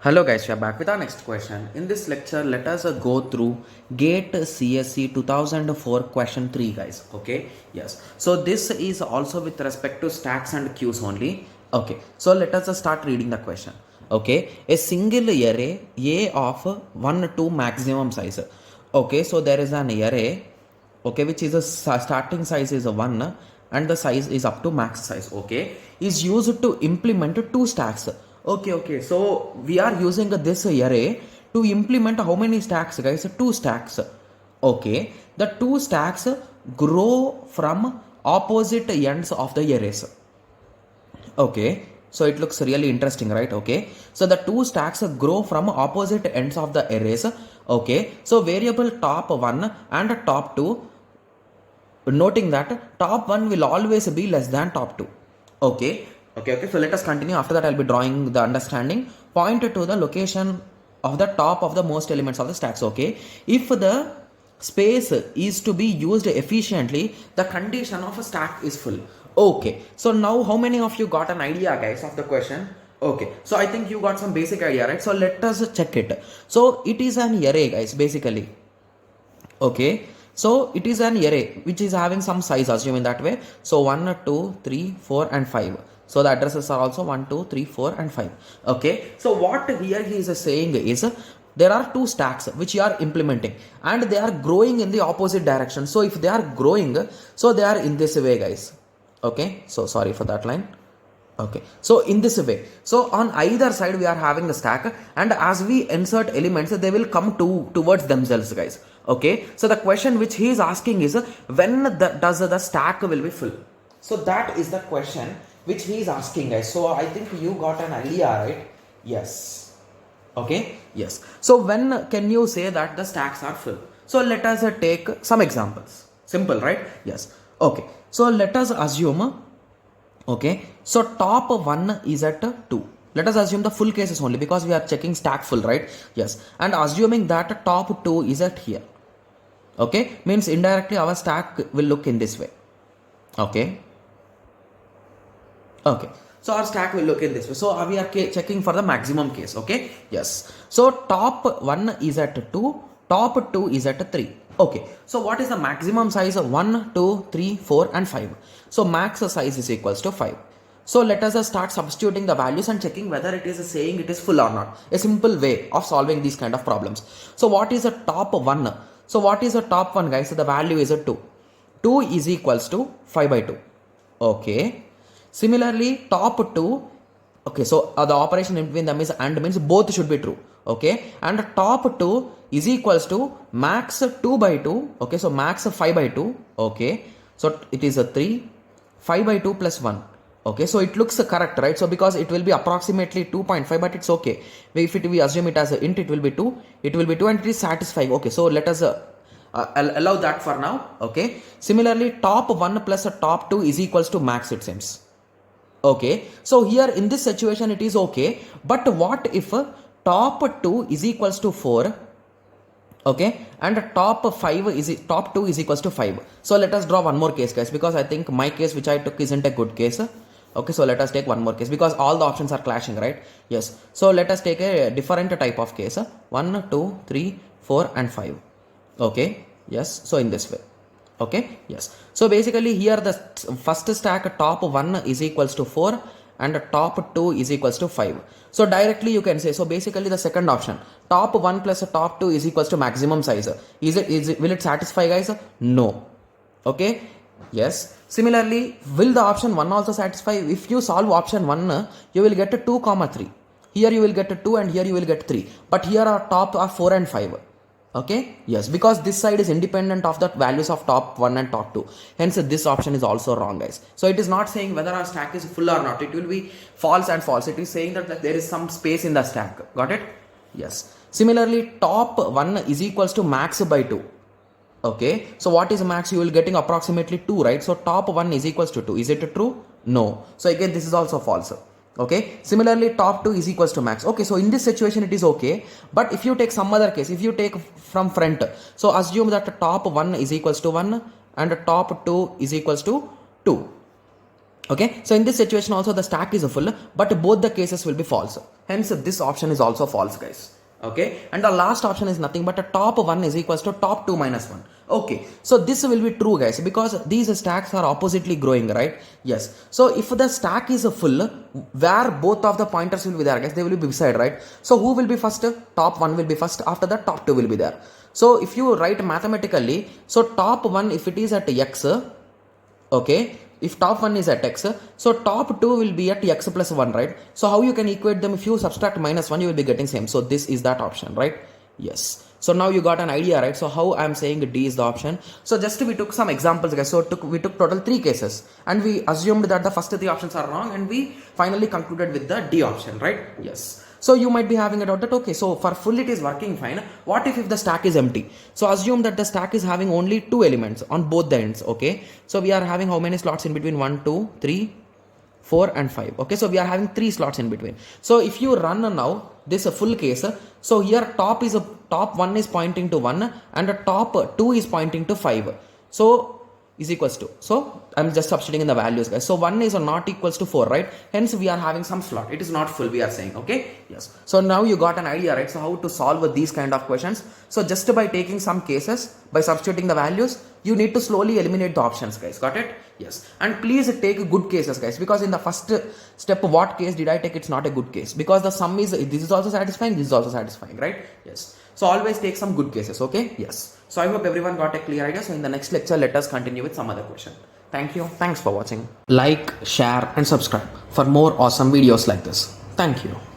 Hello guys, we are back with our next question. In this lecture, let us go through GATE CSE 2004 question 3 guys. Okay, yes. So this is also with respect to stacks and queues only. Okay, so let us start reading the question. Okay, a single array A of 1 to maximum size. Okay, so there is an array, okay, which is a starting size is a 1 and the size is up to max size, okay, is used to implement two stacks. Okay, so we are using this array to implement how many stacks guys? Two stacks. Okay, the two stacks grow from opposite ends of the arrays. Okay, so it looks really interesting, right? Okay, so the two stacks grow from opposite ends of the arrays. Okay, so variable top 1 and top 2, noting that top 1 will always be less than top 2. Okay, so let us continue. After that I'll be drawing the understanding. Point to the location of the top of the most elements of the stacks. Okay, if the space is to be used efficiently, the condition of a stack is full. Okay, so now how many of you got an idea guys of the question? Okay, so I think you got some basic idea, right? So let us check it. So it is an array guys, basically. Okay, so it is an array which is having some size, assume in that way. So 1 2 3 4 and 5. So the addresses are also 1 2 3 4 and 5. Okay, so what here he is saying is there are two stacks which you are implementing and they are growing in the opposite direction. So if they are growing, so they are in this way guys. Okay, so sorry for that line. Okay, so in this way, so on either side we are having the stack, and as we insert elements they will come towards themselves guys. Okay, so the question which he is asking is when does the stack will be full? So that is the question which he is asking guys. So I think you got an idea, right? Yes. Okay, yes. So when can you say that the stacks are full? So let us take some examples. Simple, right? Yes. Okay, so let us assume, okay, so top 1 is at 2. Let us assume the full cases only because we are checking stack full, right? Yes, and assuming that top 2 is at here. Okay, means indirectly our stack will look in this way. Okay, so our stack will look in this way. So we are checking for the maximum case. Okay, yes, so top 1 is at 2, top 2 is at 3. Okay, so what is the maximum size? 1 2 3 4 and 5. So max size is equals to 5. So let us start substituting the values and checking whether it is saying it is full or not. A simple way of solving these kind of problems. So what is the top 1? So what is the top 1 guys? So the value is a 2. 2 is equals to 5 by 2. Okay, similarly top 2, okay, so the operation in between them is and, means both should be true. Okay, and top 2 is equals to max 2 by 2. Okay, so max 5 by 2. Okay, so it is a 3, 5 by 2 plus 1. Okay, so it looks correct, right? So because it will be approximately 2.5, but it's okay. If we assume it as an int, it will be 2, and it is satisfying. Okay, so let us allow that for now. Okay, similarly top 1 plus top 2 is equals to max, it seems. Okay, so here in this situation it is okay, but what if top 2 is equals to 4, okay, and top 2 is equals to 5. So let us draw one more case guys, because I think my case which I took isn't a good case. Okay, so let us take one more case because all the options are clashing, right? Yes, so let us take a different type of case. 1 2 3 4 and 5. Okay, yes, so in this way. Okay, yes, so basically here the first stack top 1 is equals to 4 and top 2 is equals to 5. So directly you can say, so basically the second option, top 1 plus top 2 is equals to maximum size. Will it satisfy guys? No. Okay, yes, similarly will the option 1 also satisfy? If you solve option 1, you will get 2 comma 3. Here you will get 2 and here you will get 3, but here are top are 4 and 5. Okay, yes, because this side is independent of the values of top 1 and top 2. Hence this option is also wrong guys. So it is not saying whether our stack is full or not. It will be false and false. It is saying that there is some space in the stack. Got it? Yes. Similarly top 1 is equals to max by 2. Okay, so what is max? You will getting approximately 2, right? So top 1 is equals to 2. Is it true? No. So again this is also false. Okay, similarly top 2 is equals to max. Okay, so in this situation it is okay, but if you take some other case, if you take from front, so assume that top 1 is equals to 1 and top 2 is equals to 2. Okay, so in this situation also the stack is full, but both the cases will be false. Hence this option is also false, guys. Okay, and the last option is nothing but a top 1 is equals to top 2 minus 1. Okay, so this will be true, guys, because these stacks are oppositely growing, right? Yes. So if the stack is full, where both of the pointers will be there, guys, they will be beside, right? So who will be first? Top 1 will be first. After that, top 2 will be there. So if you write mathematically, so top 1 if it is at x, okay, if top 1 is at x, so top 2 will be at x plus 1, right? So how you can equate them? If you subtract minus 1, you will be getting same. So this is that option, right? Yes. So now you got an idea, right? So how I'm saying D is the option. So just we took some examples, guys. So we took total 3 cases and we assumed that the first 3 options are wrong and we finally concluded with the D option, right? Yes. So you might be having a doubt that, okay, so for full it is working fine. What if the stack is empty? So assume that the stack is having only 2 elements on both the ends, okay? So we are having how many slots in between? 1, 2, 3, 4 and 5. Okay, so we are having 3 slots in between. So if you run now this a full case, so here top 1 is pointing to 1 and the top 2 is pointing to 5. So is equals to, so I'm just substituting in the values, guys. So 1 is not equals to 4, right? Hence we are having some slot. It is not full, we are saying, okay? Yes. So now you got an idea, right? So how to solve these kind of questions. So just by taking some cases, by substituting the values, you need to slowly eliminate the options, guys. Got it? Yes. And please take good cases, guys, because in the first step, what case did I take? It's not a good case because the sum is, this is also satisfying, this is also satisfying, right? Yes. So always take some good cases, okay? Yes. So I hope everyone got a clear idea. So in the next lecture, let us continue with some other question. Thank you. Thanks for watching. Like, share and subscribe for more awesome videos like this. Thank you.